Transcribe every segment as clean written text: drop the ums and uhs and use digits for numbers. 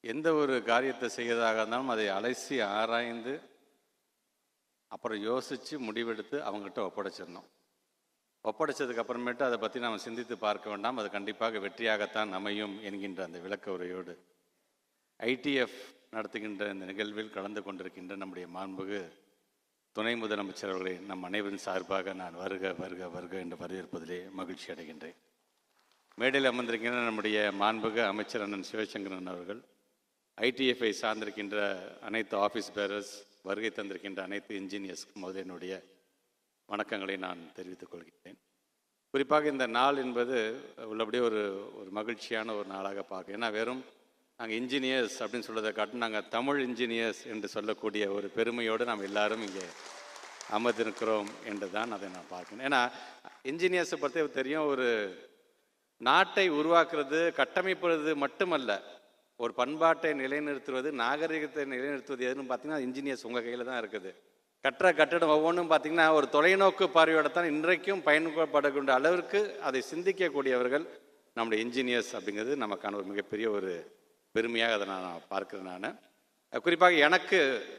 எந்த ஒரு காரியத்தை செய்வதாக இருந்தாலும் அதை அலசி ஆராய்ந்து அப்புறம் யோசித்து முடிவெடுத்து அவங்ககிட்ட ஒப்படைச்சிடணும். ஒப்படைச்சதுக்கு அப்புறமேட்டு அதை பற்றி நாம் சிந்தித்து பார்க்க வேண்டாம், அது கண்டிப்பாக வெற்றியாகத்தான் அமையும் என்கின்ற அந்த விளக்க உரையோடு ஐடிஎஃப் நடத்துகின்ற இந்த நிகழ்வில் கலந்து கொண்டிருக்கின்ற நம்முடைய மாண்புகு துணை முதலமைச்சர் அவர்களை நம் அனைவரின் சார்பாக நான் வருக வருக வருக என்று வரவேற்பதிலே மகிழ்ச்சி அடைகின்றேன். மேடையில் அமர்ந்திருக்கின்ற நம்முடைய மாண்புகு அமைச்சர் அண்ணன் சிவசங்கரன் அவர்கள், ஐடிஎஃப்ஐ சார்ந்திருக்கின்ற அனைத்து ஆஃபீஸ் பேரர்ஸ், வருகை தந்திருக்கின்ற அனைத்து இன்ஜினியர்ஸ் முதல் என்னுடைய வணக்கங்களை நான் தெரிவித்துக் கொள்கிறேன். குறிப்பாக இந்த நாள் என்பது உள்ளபடியே ஒரு மகிழ்ச்சியான ஒரு நாளாக பார்க்க. ஏன்னா வெறும் நாங்கள் இன்ஜினியர்ஸ் அப்படின்னு சொல்கிறதை காட்டும் நாங்கள் தமிழ் இன்ஜினியர்ஸ் என்று சொல்லக்கூடிய ஒரு பெருமையோடு நாம் எல்லாரும் இங்கே அமர்ந்திருக்கிறோம் என்று தான் அதை நான் பார்க்கணும். ஏன்னா இன்ஜினியர்ஸை பற்றி தெரியும், ஒரு நாட்டை உருவாக்குறது கட்டமைப்புறது மட்டுமல்ல, ஒரு பண்பாட்டை நிலைநிறுத்துவது, நாகரிகத்தை நிலைநிறுத்துவது எதுன்னு பார்த்தீங்கன்னா இன்ஜினியர்ஸ் உங்கள் கையில் தான் இருக்குது. கட்டடம் ஒவ்வொன்றும் பார்த்தீங்கன்னா ஒரு தொலைநோக்கு பார்வையோட தான் இன்றைக்கும் பயன்படக்கூடிய அளவிற்கு அதை சிந்திக்கக்கூடியவர்கள் நம்முடைய இன்ஜினியர்ஸ் அப்படிங்கிறது நமக்கான ஒரு மிகப்பெரிய ஒரு பெருமையாக அதை நான் பார்க்குறேன். நான் குறிப்பாக எனக்கு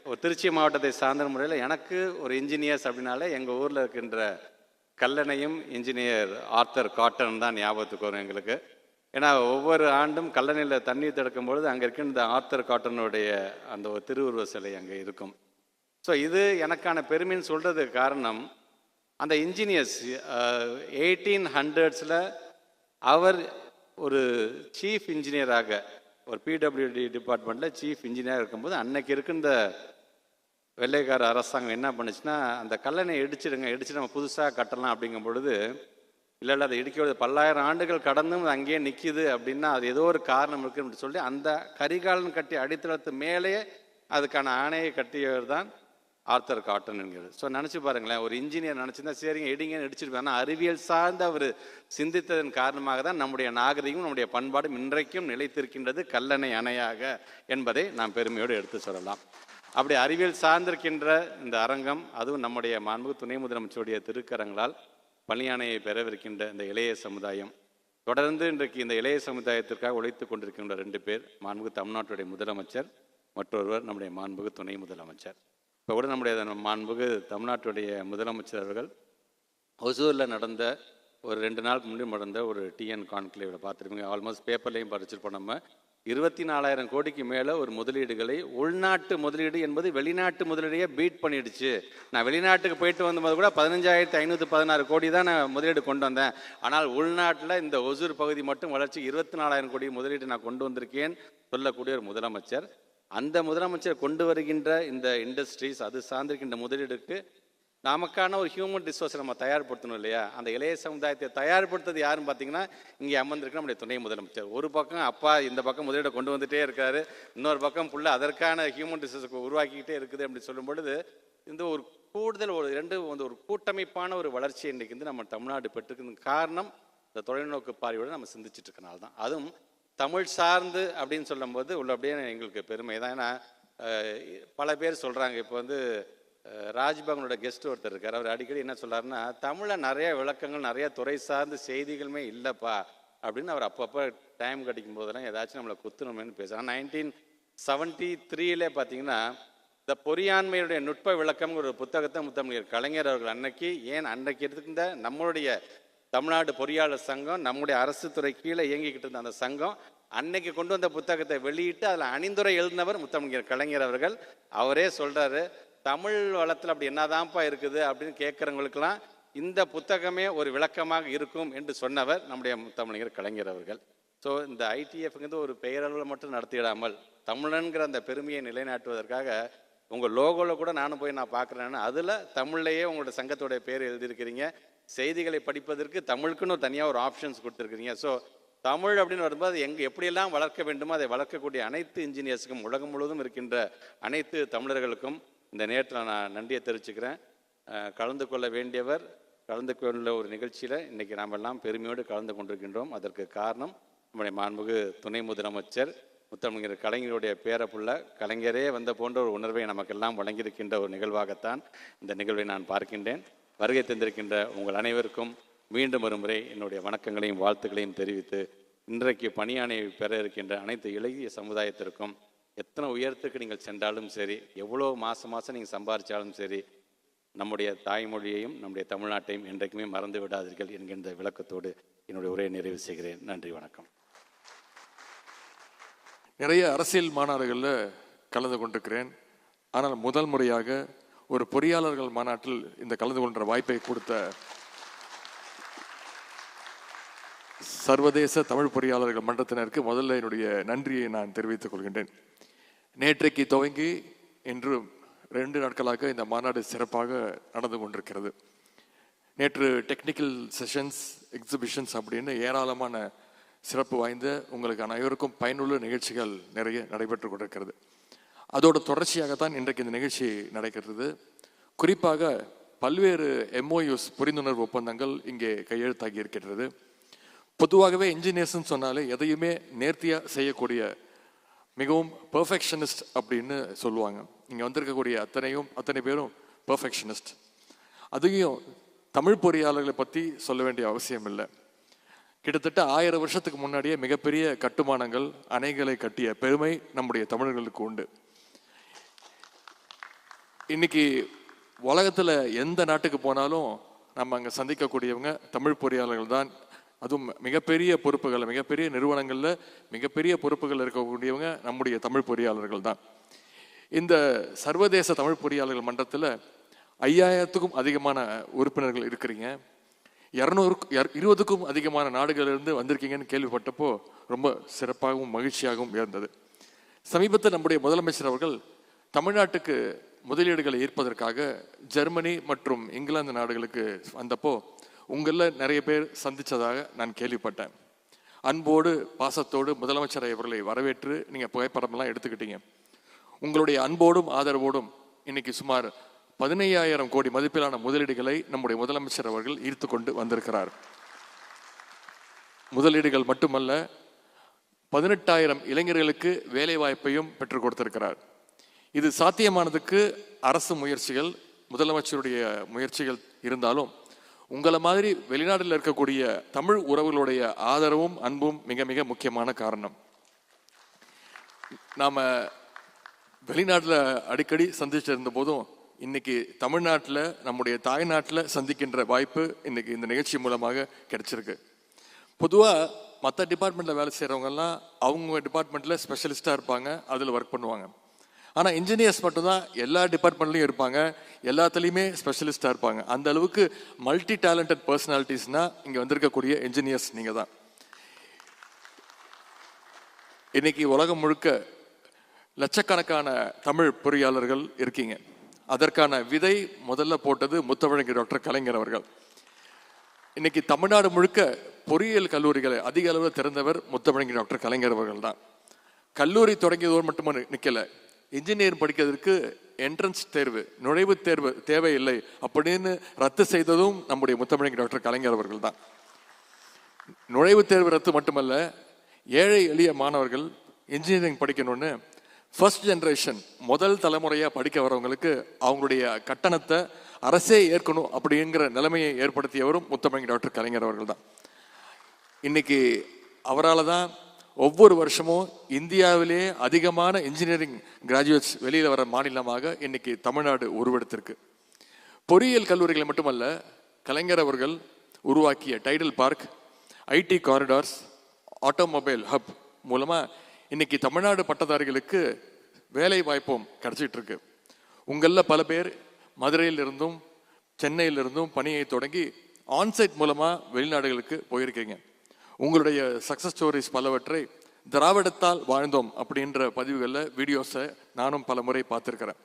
ஒரு திருச்சி மாவட்டத்தை சார்ந்த முறையில் எனக்கு ஒரு இன்ஜினியர்ஸ் அப்படின்னாலே எங்கள் ஊரில் இருக்கின்ற கல்லணையும் இன்ஜினியர் ஆர்த்தர் காட்டன் தான் ஞாபகத்துக்கு வரும் எங்களுக்கு. ஏன்னா ஒவ்வொரு ஆண்டும் கல்லணையில் தண்ணீர் திறக்கும் பொழுது அங்கே இருக்கின்ற ஆர்த்தர் காட்டனுடைய அந்த ஒரு திருவுருவ சிலை அங்கே இருக்கும். ஸோ இது எனக்கான பெருமைன்னு சொல்கிறதுக்கு காரணம், அந்த இன்ஜினியர்ஸ் 1800s அவர் ஒரு சீஃப் இன்ஜினியராக ஒரு பிடபிள்யூடி டிபார்ட்மெண்ட்டில் சீஃப் இன்ஜினியராக இருக்கும்போது அன்னைக்கு இருக்கின்ற வெள்ளைக்கார அரசாங்கம் என்ன பண்ணுச்சுன்னா, அந்த கல்லணை இடிச்சு நம்ம புதுசாக கட்டலாம் அப்படிங்கும் பொழுது, இல்லை அதை இடிக்கிறது பல்லாயிரம் ஆண்டுகள் கடந்தும் அங்கேயே நிற்கிது அப்படின்னா அது ஏதோ ஒரு காரணம் இருக்குன்னு சொல்லி அந்த கரிகாலன் கட்டி அடித்தளத்து மேலேயே அதுக்கான ஆணையை கட்டியவர் தான் ஆர்த்தர் காட்டன் என்கிறது. ஸோ நினச்சி பாருங்களேன், ஒரு இன்ஜினியர் நினச்சிருந்தா சரிங்க இடிங்கன்னு இடிச்சிருப்பேன். ஆனால் அறிவியல் சார்ந்து அவர் சிந்தித்ததன் காரணமாக தான் நம்முடைய நாகரிகம் நம்முடைய பண்பாடும் இன்றைக்கும் நிலைத்திருக்கின்றது கல்லணை அணையாக என்பதை நாம் பெருமையோடு எடுத்து சொல்லலாம். அப்படி அறிவியல் சார்ந்திருக்கின்ற இந்த அரங்கம், அதுவும் நம்முடைய மாண்பு துணை முதலமைச்சருடைய திருக்கரங்களால் பணியாணையை பெறவிருக்கின்ற இந்த இளைய சமுதாயம், தொடர்ந்து இன்றைக்கு இந்த இளைய சமுதாயத்திற்காக உழைத்து கொண்டிருக்கின்ற 2 பேர், மாண்புகு தமிழ்நாட்டுடைய முதலமைச்சர், மற்றொருவர் நம்முடைய மாண்புகு துணை முதலமைச்சர். இப்போ கூட நம்முடைய மாண்புகு தமிழ்நாட்டுடைய முதலமைச்சர் அவர்கள் ஒசூரில் நடந்த ஒரு 2 நாளுக்கு முன்னாடி நடந்த ஒரு டிஎன் கான்க்ளேவில் பார்த்துருப்பீங்க. ஆல்மோஸ்ட் பேப்பர்லையும் படிச்சிருப்போம். நம்ம 24,000 கோடிக்கு மேலே ஒரு முதலீடுகளை, உள்நாட்டு முதலீடு என்பது வெளிநாட்டு முதலீடையே பீட் பண்ணிடுச்சு. நான் வெளிநாட்டுக்கு போயிட்டு வந்தபோது கூட 15,516 கோடி தான் நான் முதலீடு கொண்டு வந்தேன். ஆனால் உள்நாட்டில் இந்த ஒசூர் பகுதி மட்டும் வளர்ச்சி 24,000 கோடி முதலீடு நான் கொண்டு வந்திருக்கேன் சொல்லக்கூடிய ஒரு முதலமைச்சர். அந்த முதலமைச்சர் கொண்டு வருகின்ற இந்த இண்டஸ்ட்ரீஸ், அது சார்ந்திருக்கின்ற முதலீடுக்கு நமக்கான ஒரு ஹியூமன் ரிசோர்ஸை நம்ம தயார்படுத்தணும் இல்லையா? அந்த இளைய சமுதாயத்தை தயார்படுத்துறது யாருன்னு பார்த்தீங்கன்னா இங்கே அமர்ந்திருக்க நம்முடைய துணை முதலமைச்சர். ஒரு பக்கம் அப்பா இந்த பக்கம் முதலீடை கொண்டு வந்துகிட்டே இருக்காரு, இன்னொரு பக்கம் புள்ள அதற்கான ஹியூமன் ரிசோர்ஸை உருவாக்கிக்கிட்டே இருக்குது அப்படின்னு சொல்லும் பொழுது இந்த ஒரு கூடுதல் ஒரு கூட்டமைப்பான ஒரு வளர்ச்சி இன்றைக்கு வந்து நம்ம தமிழ்நாடு பெற்றிருக்கிறது காரணம் இந்த தொலைநோக்கு பார்வையோடு நம்ம சிந்திச்சுட்டு இருக்கனால தான். அதுவும் தமிழ் சார்ந்து அப்படின்னு சொல்லும்போது அப்படியே எங்களுக்கு பெருமை தான். ஏன்னா பல பேர் சொல்கிறாங்க, இப்போ வந்து ராஜ்பவனோட கெஸ்ட் ஒருத்தர் இருக்கார், அவர் அடிக்கடி என்ன சொல்கிறாருன்னா, தமிழில் நிறைய விளக்கங்கள் நிறைய துறை சார்ந்த செய்திகளுமே இல்லைப்பா அப்படின்னு அவர் அப்பப்போ டைம் கிடைக்கும் போதெல்லாம் ஏதாச்சும் நம்மளை குத்துணுமேனு பேசுகிறாங்க. 1973 பார்த்தீங்கன்னா இந்த பொறியாண்மையுடைய நுட்ப விளக்கம்ங்கிற ஒரு புத்தகத்தை முத்தமிழர் கலைஞர் அவர்கள் அன்றைக்கு எடுத்துக்கிட்ட நம்மளுடைய தமிழ்நாடு பொறியாளர் சங்கம், நம்முடைய அரசு துறை கீழே இயங்கிக்கிட்டு இருந்த அந்த சங்கம் அன்னைக்கு கொண்டு வந்த புத்தகத்தை வெளியிட்டு அதில் அணிந்துரை எழுதினவர் முத்தமிழர் கலைஞர் அவர்கள். அவரே சொல்கிறாரு, தமிழ் வளத்தில் அப்படி என்னதான்ப்பா இருக்குது அப்படின்னு கேட்குறவங்களுக்கெல்லாம் இந்த புத்தகமே ஒரு விளக்கமாக இருக்கும் என்று சொன்னவர் நம்முடைய முத்தமிழர் கலைஞர் அவர்கள். ஸோ இந்த ஐடிஎஃப்ங்கிறது ஒரு பெயரளவில் மட்டும் நடத்திடாமல் தமிழன்கிற அந்த பெருமையை நிலைநாட்டுவதற்காக உங்கள் லோகோவில் கூட நானும் போய் நான் பார்க்குறேன்னு அதில் தமிழ்லையே உங்களோட சங்கத்தோடைய பேர் எழுதியிருக்கிறீங்க. செய்திகளை படிப்பதற்கு தமிழுக்குன்னு ஒரு தனியாக ஒரு ஆப்ஷன்ஸ் கொடுத்துருக்கிறீங்க. ஸோ தமிழ் அப்படின்னு வரும்போது எப்படியெல்லாம் வளர்க்க வேண்டுமோ அதை வளர்க்கக்கூடிய அனைத்து இன்ஜினியர்ஸுக்கும், உலகம் முழுவதும் இருக்கின்ற அனைத்து தமிழர்களுக்கும் இந்த நேரத்தில் நான் நன்றியை தெரிவிச்சுக்கிறேன். கலந்து கொள்ள வேண்டியவர் கலந்து கொள்ள ஒரு நிகழ்ச்சியில் இன்றைக்கி நாம் எல்லாம் பெருமையோடு கலந்து கொண்டிருக்கின்றோம். அதற்கு காரணம் நம்முடைய மாண்புகு துணை முதலமைச்சர் முத்தமிழர் கலைஞருடைய பேரப்புள்ள கலைஞரே வந்த போன்ற ஒரு உணர்வை நமக்கெல்லாம் வழங்கியிருக்கின்ற ஒரு நிகழ்வாகத்தான் இந்த நிகழ்வை நான் பார்க்கின்றேன். வருகை தந்திருக்கின்ற உங்கள் அனைவருக்கும் மீண்டும் ஒரு முறை என்னுடைய வணக்கங்களையும் வாழ்த்துக்களையும் தெரிவித்து இன்றைக்கு பணியாணை பெற இருக்கின்ற அனைத்து இளைய சமுதாயத்திற்கும் எத்தனை உயரத்துக்கு நீங்கள் சென்றாலும் சரி, எவ்வளோ மாதம் நீங்கள் சம்பாதிச்சாலும் சரி, நம்முடைய தாய்மொழியையும் நம்முடைய தமிழ்நாட்டையும் என்றைக்குமே மறந்து விடாதீர்கள் என்கின்ற விளக்கத்தோடு என்னுடைய உரையை நிறைவு செய்கிறேன். நன்றி, வணக்கம். நிறைய அரசியல் மாநாடுகளில் கலந்து கொண்டிருக்கிறேன். ஆனால் முதல் முறையாக ஒரு பொறியாளர்கள் மாநாட்டில் இந்த கலந்து கொண்ட வாய்ப்பை கொடுத்த சர்வதேச தமிழ் பொறியாளர்கள் மன்றத்தினருக்கு முதல்ல என்னுடைய நன்றியை நான் தெரிவித்துக் கொள்கின்றேன். நேற்றைக்கு துவங்கி இன்று 2 நாட்களாக இந்த மாநாடு சிறப்பாக நடந்து கொண்டிருக்கிறது. நேற்று டெக்னிக்கல் செஷன்ஸ், எக்ஸிபிஷன்ஸ் அப்படின்னு ஏராளமான சிறப்பு வாய்ந்த உங்களுக்கு அனைவருக்கும் பயனுள்ள நிகழ்ச்சிகள் நிறைய நடைபெற்று கொண்டிருக்கிறது. அதோட தொடர்ச்சியாகத்தான் இன்றைக்கு இந்த நிகழ்ச்சி நடக்கிறது. குறிப்பாக பல்வேறு MOUs புரிந்துணர்வு ஒப்பந்தங்கள் இங்கே கையெழுத்தாகி இருக்கின்றது. பொதுவாகவே இன்ஜினியர்ஸ்ன்னு சொன்னாலே எதையுமே நேர்த்தியாக செய்யக்கூடிய மிகவும் பெர்ஃபெக்ஷனிஸ்ட் அப்படின்னு சொல்லுவாங்க. இங்கே வந்திருக்கக்கூடிய அத்தனை பேரும் பெர்ஃபெக்ஷனிஸ்ட். அதையும் தமிழ் பொறியாளர்களை பற்றி சொல்ல வேண்டிய அவசியம் இல்லை. கிட்டத்தட்ட 1000 வருஷத்துக்கு முன்னாடியே மிகப்பெரிய கட்டுமானங்கள், அணைகளை கட்டிய பெருமை நம்முடைய தமிழர்களுக்கு உண்டு. இன்னைக்கு உலகத்தில் எந்த நாட்டுக்கு போனாலும் நம்ம அங்கே சந்திக்கக்கூடியவங்க தமிழ் பொறியாளர்கள் தான். அதுவும் மிகப்பெரிய பொறுப்புகள், மிகப்பெரிய நிறுவனங்களில் மிகப்பெரிய பொறுப்புகள் இருக்கக்கூடியவங்க நம்முடைய தமிழ் பொறியாளர்கள் தான். இந்த சர்வதேச தமிழ் பொறியாளர்கள் மன்றத்தில் 5000த்துக்கும் அதிகமான உறுப்பினர்கள் இருக்கிறீங்க. 220க்கும் அதிகமான நாடுகளிலிருந்து வந்திருக்கீங்கன்னு கேள்விப்பட்டப்போ ரொம்ப சிறப்பாகவும் மகிழ்ச்சியாகவும் இருந்தது. சமீபத்தில் நம்முடைய முதலமைச்சர் அவர்கள் தமிழ்நாட்டுக்கு முதலீடுகளை ஈர்ப்பதற்காக ஜெர்மனி மற்றும் இங்கிலாந்து நாடுகளுக்கு வந்தப்போ உங்களில் நிறைய பேர் சந்தித்ததாக நான் கேள்விப்பட்டேன். அன்போடு பாசத்தோடு முதலமைச்சர் அவர்களை வரவேற்று நீங்கள் புகைப்படமெல்லாம் எடுத்துக்கிட்டீங்க. உங்களுடைய அன்போடும் ஆதரவோடும் இன்னைக்கு சுமார் 15,000 கோடி மதிப்பிலான முதலீடுகளை நம்முடைய முதலமைச்சர் அவர்கள் ஈர்த்து கொண்டு வந்திருக்கிறார். முதலீடுகள் மட்டுமல்ல, 18,000 இளைஞர்களுக்கு வேலை வாய்ப்பையும் பெற்றுக் கொடுத்திருக்கிறார். இது சாத்தியமானதுக்கு அரசு முயற்சிகள், முதலமைச்சருடைய முயற்சிகள் இருந்தாலும் உங்களை மாதிரி வெளிநாட்டில் இருக்கக்கூடிய தமிழ் உறவுகளுடைய ஆதரவும் அன்பும் மிக மிக முக்கியமான காரணம். நாம வெளிநாட்டில் அடிக்கடி சந்திச்சிருந்த போதும் இன்னைக்கு தமிழ்நாட்டில், நம்முடைய தாய்நாட்டில் சந்திக்கின்ற வாய்ப்பு இன்னைக்கு இந்த நிகழ்ச்சி மூலமாக கிடைச்சிருக்கு. பொதுவாக மற்ற டிபார்ட்மெண்ட்டில் வேலை செய்கிறவங்கெல்லாம் அவங்க டிபார்ட்மெண்ட்டில் ஸ்பெஷலிஸ்டாக இருப்பாங்க, அதில் ஒர்க் பண்ணுவாங்க. ஆனால் இன்ஜினியர்ஸ் மட்டும்தான் எல்லா டிபார்ட்மெண்ட்லையும் இருப்பாங்க, எல்லாத்துலேயுமே ஸ்பெஷலிஸ்டாக இருப்பாங்க. அந்த அளவுக்கு மல்டி டேலண்டட் பர்சனாலிட்டிஸ்னால் இங்கே வந்திருக்கக்கூடிய இன்ஜினியர்ஸ் நீங்கள் தான். இன்னைக்கு உலகம் முழுக்க லட்சக்கணக்கான தமிழ் பொறியாளர்கள் இருக்கீங்க. அதற்கான விதை முதல்ல போட்டது முத்தமிழறிஞர் டாக்டர் கலைஞர் அவர்கள். இன்னைக்கு தமிழ்நாடு முழுக்க பொறியியல் கல்லூரிகளை அதிக அளவில் திறந்தவர் முத்தமிழறிஞர் டாக்டர் கலைஞர் அவர்கள் தான். கல்லூரி தொடங்கியதோடு மட்டும் நிற்கல, இன்ஜினியர் படிக்கிறதுக்கு என்ட்ரன்ஸ் தேர்வு, நுழைவுத் தேர்வு தேவையில்லை அப்படின்னு ரத்து செய்ததும் நம்முடைய முத்தமிழறிஞர் டாக்டர் கலைஞர் அவர்கள் தான். நுழைவுத் தேர்வு ரத்து மட்டுமல்ல, ஏழை எளிய மாணவர்கள் இன்ஜினியரிங் படிக்கணும்னு ஃபர்ஸ்ட் ஜென்ரேஷன் முதல் தலைமுறையாக படிக்க வரவங்களுக்கு அவங்களுடைய கட்டணத்தை அரசே ஏற்கணும் அப்படிங்கிற நிலைமையை ஏற்படுத்தியவரும் முத்தமிழறிஞர் டாக்டர் கலைஞர் அவர்கள் தான். இன்னைக்கு அவரால் தான் ஒவ்வொரு வருஷமும் இந்தியாவிலே அதிகமான இன்ஜினியரிங் கிராஜுவேட்ஸ் வெளியில் வர மாநிலமாக இன்னைக்கு தமிழ்நாடு உருவெடுத்திருக்கு. பொறியியல் கல்லூரிகளை மட்டுமல்ல, கலைஞர் அவர்கள் உருவாக்கிய Tidel Park, IT corridors, automobile hub மூலமாக இன்னைக்கு தமிழ்நாடு பட்டதாரிகளுக்கு வேலை வாய்ப்பும் கிடைச்சிட்டு இருக்கு. உங்களில் பல பேர் மதுரையிலிருந்தும் சென்னையிலிருந்தும் பணியை தொடங்கி ஆன்சைட் மூலமாக வெளிநாடுகளுக்கு போயிருக்கீங்க. உங்களுடைய சக்ஸஸ் ஸ்டோரிஸ் பலவற்றை திராவிடத்தால் வாழ்ந்தோம் அப்படின்ற பதிவுகளில், வீடியோஸை நானும் பல முறை பார்த்துருக்கிறேன்.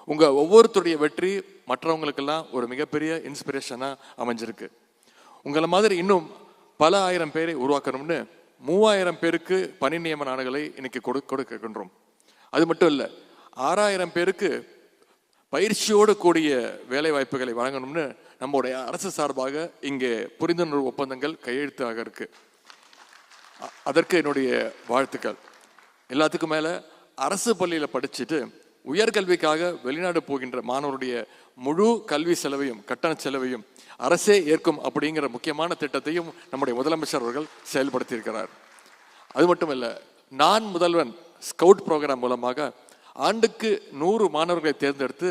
உங்கள் ஒவ்வொருத்தருடைய வெற்றி மற்றவங்களுக்கெல்லாம் ஒரு மிகப்பெரிய இன்ஸ்பிரேஷனாக அமைஞ்சிருக்கு. உங்களை மாதிரி இன்னும் பல ஆயிரம் பேரை உருவாக்கணும்னு 3000 பேருக்கு பணி நியமன ஆணைகளை இன்னைக்கு கொடுக்கின்றோம். அது மட்டும் இல்லை, 6000 பேருக்கு பயிற்சியோடு கூடிய வேலை வாய்ப்புகளை வழங்கணும்னு நம்முடைய அரசு சார்பாக இங்கே புரிந்துணர்வு ஒப்பந்தங்கள் கையெழுத்தாக இருக்கு. அதற்கு என்னுடைய வாழ்த்துக்கள். எல்லாத்துக்கும் மேலே அரசு பள்ளியில் படிச்சுட்டு உயர்கல்விக்காக வெளிநாடு போகின்ற மாணவருடைய முழு கல்வி செலவையும் கட்டண செலவையும் அரசே ஏற்கும் அப்படிங்கிற முக்கியமான திட்டத்தையும் நம்முடைய முதலமைச்சர் அவர்கள் செயல்படுத்தியிருக்கிறார். அது மட்டும் இல்லை, நான் முதல்வன் ஸ்கவுட் ப்ரோக்ராம் மூலமாக ஆண்டுக்கு 100 மாணவர்களை தேர்ந்தெடுத்து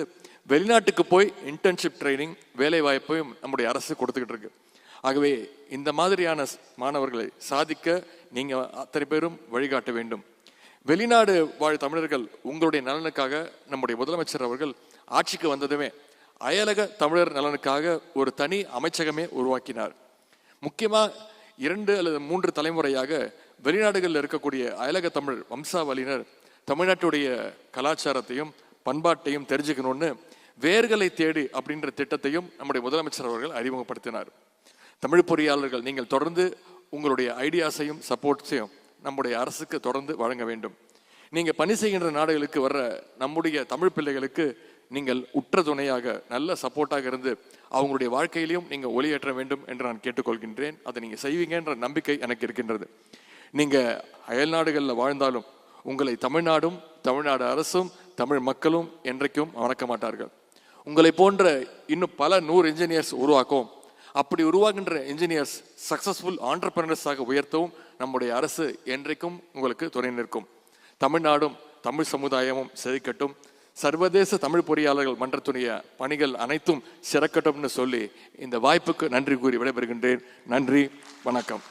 வெளிநாட்டுக்கு போய் இன்டர்ன்ஷிப் ட்ரைனிங் வேலை வாய்ப்பையும் நம்முடைய அரசு கொடுத்துக்கிட்டு இருக்கு. ஆகவே இந்த மாதிரியான மாணவர்களை சாதிக்க நீங்க அத்தனை பேரும் வழிகாட்ட வேண்டும். வெளிநாடு வாழ் தமிழர்கள் உங்களுடைய நலனுக்காக நம்முடைய முதலமைச்சர் அவர்கள் ஆட்சிக்கு வந்ததுமே அயலக தமிழர் நலனுக்காக ஒரு தனி அமைச்சகமே உருவாக்கினார். முக்கியமா 2 அல்லது 3 தலைமுறையாக வெளிநாடுகளில் இருக்கக்கூடிய அயலக தமிழ் வம்சாவளியினர் தமிழ்நாட்டுடைய கலாச்சாரத்தையும் பண்பாட்டையும் தெரிஞ்சுக்கணும்னு வேர்களை தேடி அப்படின்ற திட்டத்தையும் நம்முடைய முதலமைச்சர் அவர்கள் அறிமுகப்படுத்தினார். தமிழ் பொறியாளர்கள் நீங்கள் தொடர்ந்து உங்களுடைய ஐடியாஸையும் சப்போர்ட்ஸையும் நம்முடைய அரசுக்கு தொடர்ந்து வழங்க வேண்டும். நீங்க பணி செய்கின்ற நாடுகளுக்கு வர்ற நம்முடைய தமிழ் பிள்ளைகளுக்கு நீங்கள் உற்ற துணையாக நல்ல சப்போர்ட்டாக இருந்து அவங்களுடைய வாழ்க்கையிலையும் நீங்க ஒளியேற்ற வேண்டும் என்று நான் கேட்டுக்கொள்கின்றேன். அதை நீங்க செய்வீங்கன்ற நம்பிக்கை எனக்கு இருக்கின்றது. நீங்க அயல் நாடுகளில் வாழ்ந்தாலும் உங்களை தமிழ்நாடும் தமிழ்நாடு அரசும் தமிழ் மக்களும் என்றைக்கும் மறக்க மாட்டார்கள். உங்களை போன்ற இன்னும் பல 100 இன்ஜினியர்ஸ் உருவாக்கும். அப்படி உருவாகின்ற இன்ஜினியர்ஸ் சக்சஸ்ஃபுல் ஆண்டர்பிரினர்ஸாக உயர்த்தவும் நம்முடைய அரசு என்றைக்கும் உங்களுக்கு துணை நிற்கும். தமிழ்நாடும் தமிழ் சமுதாயமும் செழிக்கட்டும். சர்வதேச தமிழ் பொறியாளர்கள் மன்றத்துடைய பணிகள் அனைத்தும் சிறக்கட்டும்னு சொல்லி இந்த வாய்ப்புக்கு நன்றி கூறி விடைபெறுகின்றேன். நன்றி, வணக்கம்.